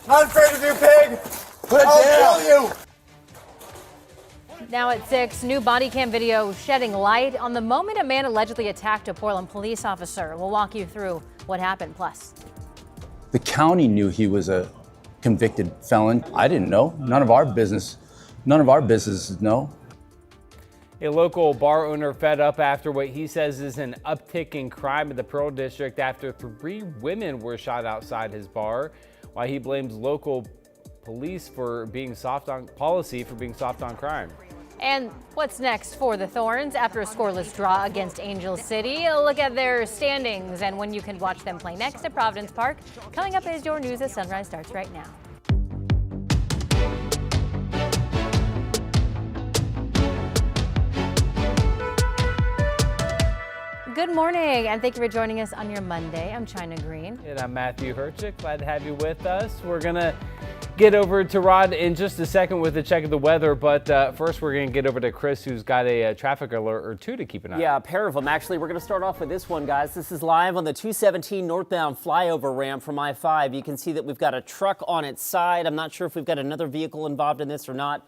Not afraid of you, pig! Put it down! I'll kill you! Now at 6, new body cam video shedding light on the moment a man allegedly attacked a Portland police officer. We'll walk you through what happened. Plus, the county knew he was a convicted felon. I didn't know. None of our business. None of our businesses know. A local bar owner fed up after what he says is an uptick in crime in the Pearl District after 3 women were shot outside his bar, while he blames local police for being soft on crime. and what's next for the Thorns after a scoreless draw against Angel City? A look at their standings and when you can watch them play next at Providence Park. Coming up is your news as Sunrise starts right now. Good morning, and thank you for joining us on your Monday. I'm China Green. And I'm Matthew Herchick. Glad to have you with us. We're going to get over to Rod in just a second with a check of the weather, but first we're going to get over to Chris, who's got a traffic alert or two to keep an eye on. Yeah, a pair of them. Actually, we're going to start off with this one, guys. This is live on the 217 northbound flyover ramp from I-5. You can see that we've got a truck on its side. I'm not sure if we've got another vehicle involved in this or not,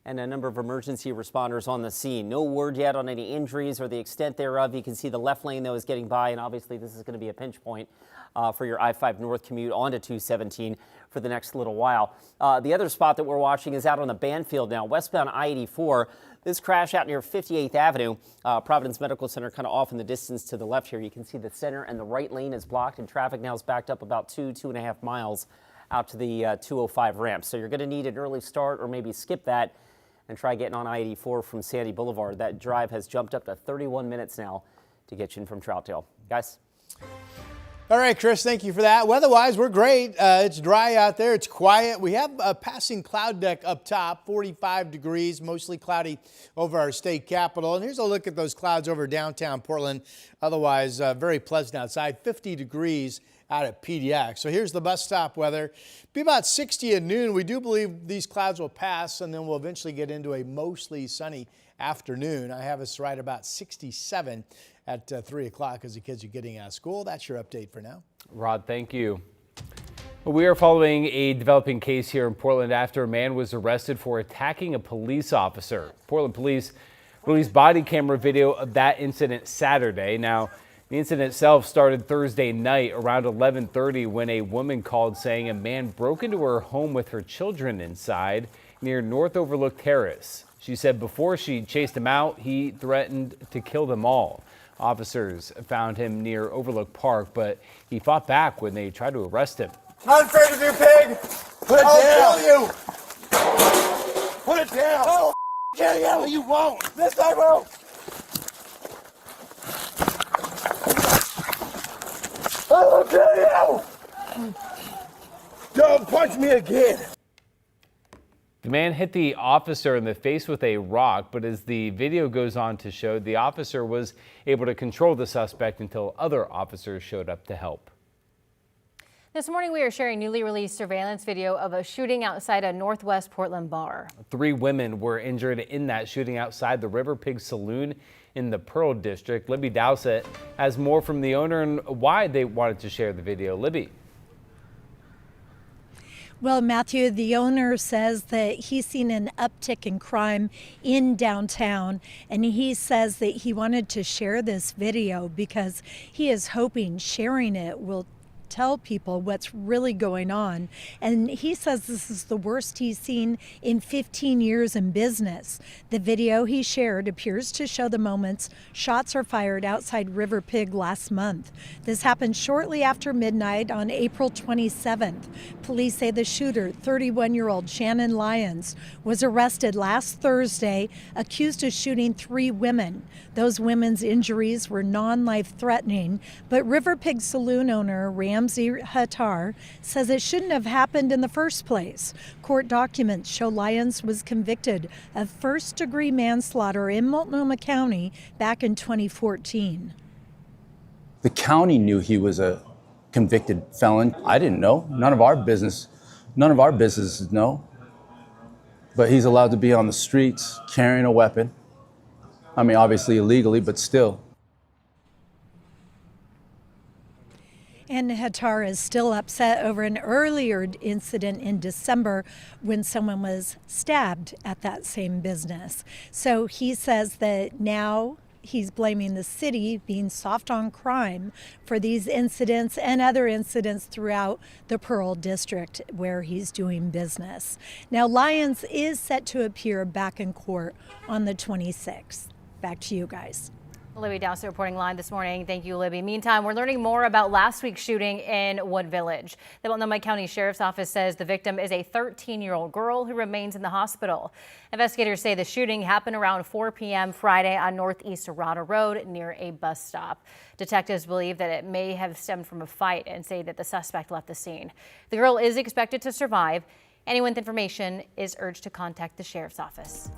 and a number of emergency responders on the scene. No word yet on any injuries or the extent thereof. You can see the left lane, though, is getting by, and obviously this is going to be a pinch point for your I-5 North commute onto 217 for the next little while. The other spot that we're watching is out on the Banfield now, westbound I-84. This crash out near 58th Avenue, Providence Medical Center, kind of off in the distance to the left here. You can see the center and the right lane is blocked, and traffic now is backed up about 2.5 miles out to the 205 ramp. So you're going to need an early start or maybe skip that and try getting on I-84 from Sandy Boulevard. That drive has jumped up to 31 minutes now to get you in from Troutdale. Guys? All right, Chris, thank you for that. Weather-wise, we're great. It's dry out there. It's quiet. We have a passing cloud deck up top, 45 degrees, mostly cloudy over our state capitol. And here's a look at those clouds over downtown Portland. Otherwise, very pleasant outside, 50 degrees out at PDX. So here's the bus stop weather. Be about 60 at noon. We do believe these clouds will pass, and then we'll eventually get into a mostly sunny afternoon. I have us right about 67 at 3 o'clock as the kids are getting out of school. That's your update for now. Rod, thank you. We are following a developing case here in Portland after a man was arrested for attacking a police officer. Portland police released body camera video of that incident Saturday. Now, the incident itself started Thursday night around 11:30 when a woman called saying a man broke into her home with her children inside near North Overlook Terrace. She said before she chased him out, he threatened to kill them all. Officers found him near Overlook Park, but he fought back when they tried to arrest him. Not afraid of you, pig! Put it down! I'll kill you! Put it down! I'll kill you! No, you won't! This I won't! I will kill you! Don't punch me again! The man hit the officer in the face with a rock, but as the video goes on to show, the officer was able to control the suspect until other officers showed up to help. This morning, we are sharing newly released surveillance video of a shooting outside a Northwest Portland bar. 3 women were injured in that shooting outside the River Pig Saloon in the Pearl District. Libby Dowsett has more from the owner and why they wanted to share the video. Libby. Well, Matthew, the owner says that he's seen an uptick in crime in downtown, and he says that he wanted to share this video because he is hoping sharing it will tell people what's really going on. And he says this is the worst he's seen in 15 years in business. The video he shared appears to show the moments shots are fired outside River Pig last month. This happened shortly after midnight on April 27th. Police say the shooter, 31-year-old Shannon Lyons, was arrested last Thursday, accused of shooting 3 women. Those women's injuries were non-life threatening, but River Pig Saloon owner Ramsey Hattar says it shouldn't have happened in the first place. Court documents show Lyons was convicted of first-degree manslaughter in Multnomah County back in 2014. The county knew he was a convicted felon. I didn't know. None of our business. None of our businesses know. But he's allowed to be on the streets carrying a weapon. I mean, obviously illegally, but still. And Hattar is still upset over an earlier incident in December when someone was stabbed at that same business. So he says that now he's blaming the city being soft on crime for these incidents and other incidents throughout the Pearl District where he's doing business. Now, Lyons is set to appear back in court on the 26th. Back to you guys. Libby Dowsett reporting live this morning. Thank you, Libby. Meantime, we're learning more about last week's shooting in Wood Village. The Multnomah County Sheriff's Office says the victim is a 13-year-old girl who remains in the hospital. Investigators say the shooting happened around 4 p.m. Friday on Northeast Arata Road near a bus stop. Detectives believe that it may have stemmed from a fight and say that the suspect left the scene. The girl is expected to survive. Anyone with information is urged to contact the Sheriff's Office.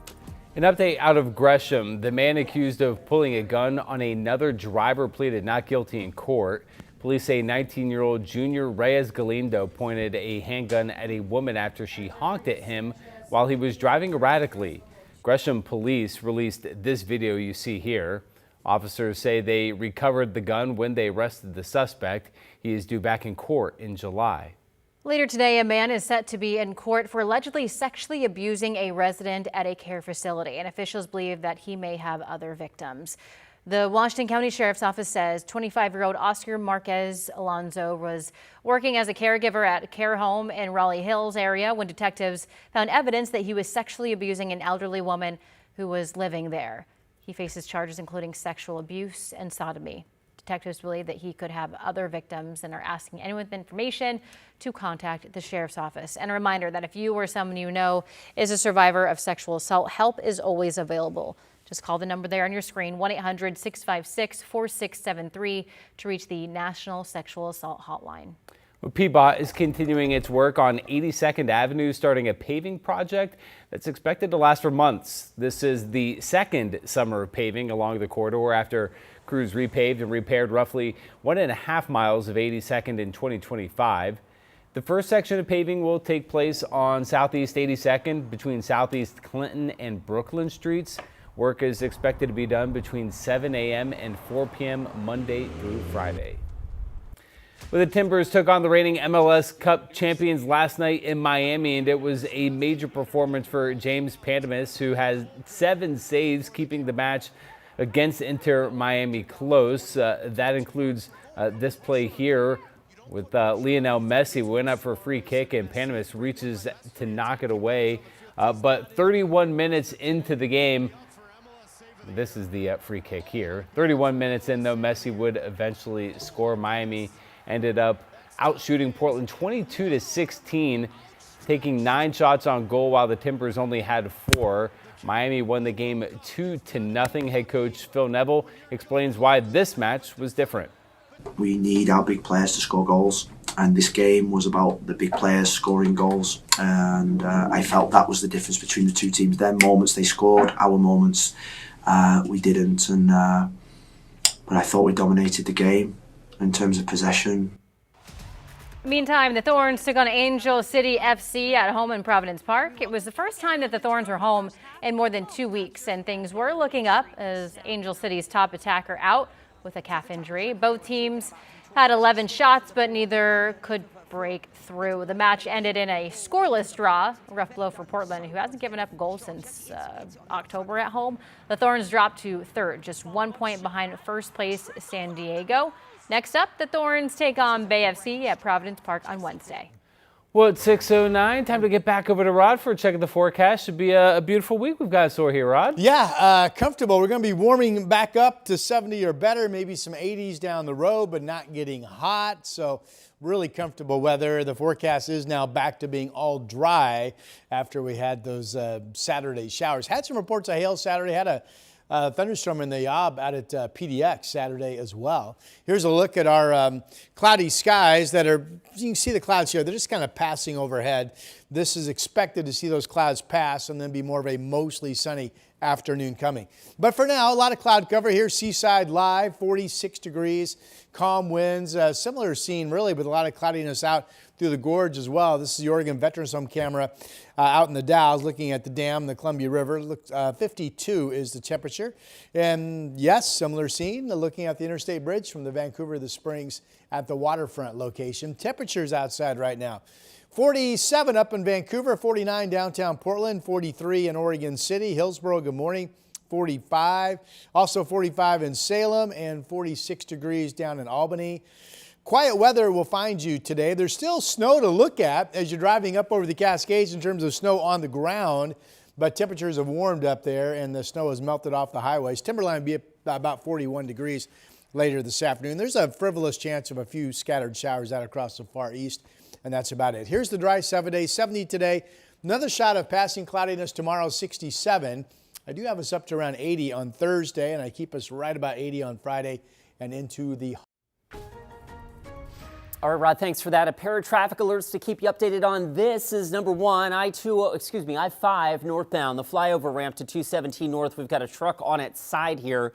An update out of Gresham. The man accused of pulling a gun on another driver pleaded not guilty in court. Police say 19-year-old Junior Reyes Galindo pointed a handgun at a woman after she honked at him while he was driving erratically. Gresham police released this video you see here. Officers say they recovered the gun when they arrested the suspect. He is due back in court in July. Later today, a man is set to be in court for allegedly sexually abusing a resident at a care facility, and officials believe that he may have other victims. The Washington County Sheriff's Office says 25-year-old Oscar Marquez Alonso was working as a caregiver at a care home in Raleigh Hills area when detectives found evidence that he was sexually abusing an elderly woman who was living there. He faces charges including sexual abuse and sodomy. Detectives believe that he could have other victims and are asking anyone with information to contact the Sheriff's Office. And a reminder that if you or someone you know is a survivor of sexual assault, help is always available. Just call the number there on your screen, 1-800-656-4673, to reach the National Sexual Assault Hotline. PBOT is continuing its work on 82nd Avenue, starting a paving project that's expected to last for months. This is the second summer of paving along the corridor after crews repaved and repaired roughly 1.5 miles of 82nd in 2025. The first section of paving will take place on Southeast 82nd between Southeast Clinton and Brooklyn Streets. Work is expected to be done between 7 a.m. and 4 p.m. Monday through Friday. Well, the Timbers took on the reigning MLS Cup champions last night in Miami, and it was a major performance for James Pandemis, who has 7 saves, keeping the match against Inter Miami close. That includes this play here with Lionel Messi went up for a free kick, and Pandemis reaches to knock it away. But 31 minutes into the game, this is the free kick here. 31 minutes in, though, Messi would eventually score. Miami ended up outshooting Portland 22-16, taking 9 shots on goal while the Timbers only had 4. Miami won the game 2-0. Head coach Phil Neville explains why this match was different. We need our big players to score goals, and this game was about the big players scoring goals, and I felt that was the difference between the two teams. Their moments they scored, our moments we didn't, and but I thought we dominated the game in terms of possession. Meantime, the Thorns took on Angel City FC at home in Providence Park. It was the first time that the Thorns were home in more than 2 weeks, and things were looking up as Angel City's top attacker out with a calf injury. Both teams had 11 shots, but neither could break through. The match ended in a scoreless draw. A rough blow for Portland, who hasn't given up a goal since October at home. The Thorns dropped to third, just 1 point behind first place San Diego. Next up, the Thorns take on Bay FC at Providence Park on Wednesday. Well, it's 6:09. Time to get back over to Rod for a check of the forecast. Should be a beautiful week we've got in store here, Rod. Yeah, comfortable. We're going to be warming back up to 70 or better, maybe some 80s down the road, but not getting hot. So really comfortable weather. The forecast is now back to being all dry after we had those Saturday showers. Had some reports of hail Saturday. Had a thunderstorm in the Yob out at PDX Saturday as well. Here's a look at our cloudy skies that are, you can see the clouds here, they're just kind of passing overhead. This is expected to see those clouds pass and then be more of a mostly sunny afternoon coming. But for now, a lot of cloud cover here. Seaside Live, 46 degrees, calm winds, similar scene really with a lot of cloudiness out through the gorge as well. This is the Oregon Veterans Home camera out in the Dalles looking at the dam, the Columbia River. 52 is the temperature. And yes, similar scene looking at the Interstate Bridge from the Vancouver to the Springs at the waterfront location. Temperatures outside right now. 47 up in Vancouver, 49 downtown Portland, 43 in Oregon City, Hillsboro, good morning, 45. Also 45 in Salem and 46 degrees down in Albany. Quiet weather will find you today. There's still snow to look at as you're driving up over the Cascades in terms of snow on the ground, but temperatures have warmed up there and the snow has melted off the highways. Timberline will be about 41 degrees later this afternoon. There's a frivolous chance of a few scattered showers out across the far east. And that's about it. Here's the dry 7-day, 70 today. Another shot of passing cloudiness tomorrow, 67. I do have us up to around 80 on Thursday, and I keep us right about 80 on Friday and into the... All right, Rod, thanks for that. A pair of traffic alerts to keep you updated on this is number one, I-5 northbound, the flyover ramp to 217 north. We've got a truck on its side here.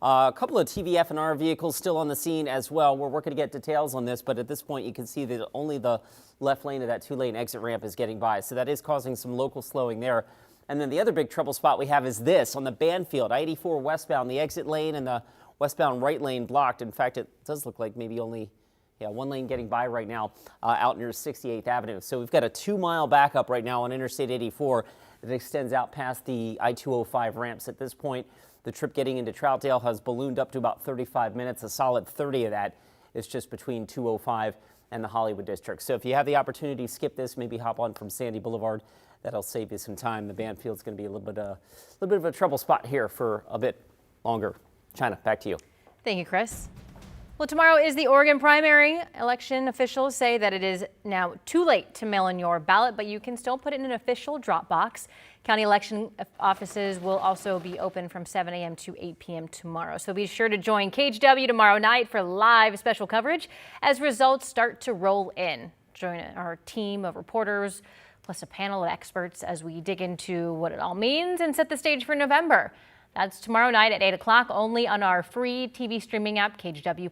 A couple of TVF&R vehicles still on the scene as well. We're working to get details on this, but at this point you can see that only the left lane of that 2-lane exit ramp is getting by. So that is causing some local slowing there. And then the other big trouble spot we have is this on the Banfield, I-84 westbound, the exit lane and the westbound right lane blocked. In fact, it does look like maybe only one lane getting by right now out near 68th Avenue. So we've got a 2-mile backup right now on Interstate 84 that extends out past the I-205 ramps. At this point, the trip getting into Troutdale has ballooned up to about 35 minutes. A solid 30 of that is just between 205 and the Hollywood District. So if you have the opportunity, skip this, maybe hop on from Sandy Boulevard. That'll save you some time. The Banfield's going to be a little bit of a trouble spot here for a bit longer. China, back to you. Thank you, Chris. Well, tomorrow is the Oregon primary. Election officials say that it is now too late to mail in your ballot, but you can still put it in an official drop box. County election offices will also be open from 7 a.m. to 8 p.m. tomorrow. So be sure to join KGW tomorrow night for live special coverage as results start to roll in. Join our team of reporters plus a panel of experts as we dig into what it all means and set the stage for November. That's tomorrow night at 8 o'clock only on our free TV streaming app, KGW+.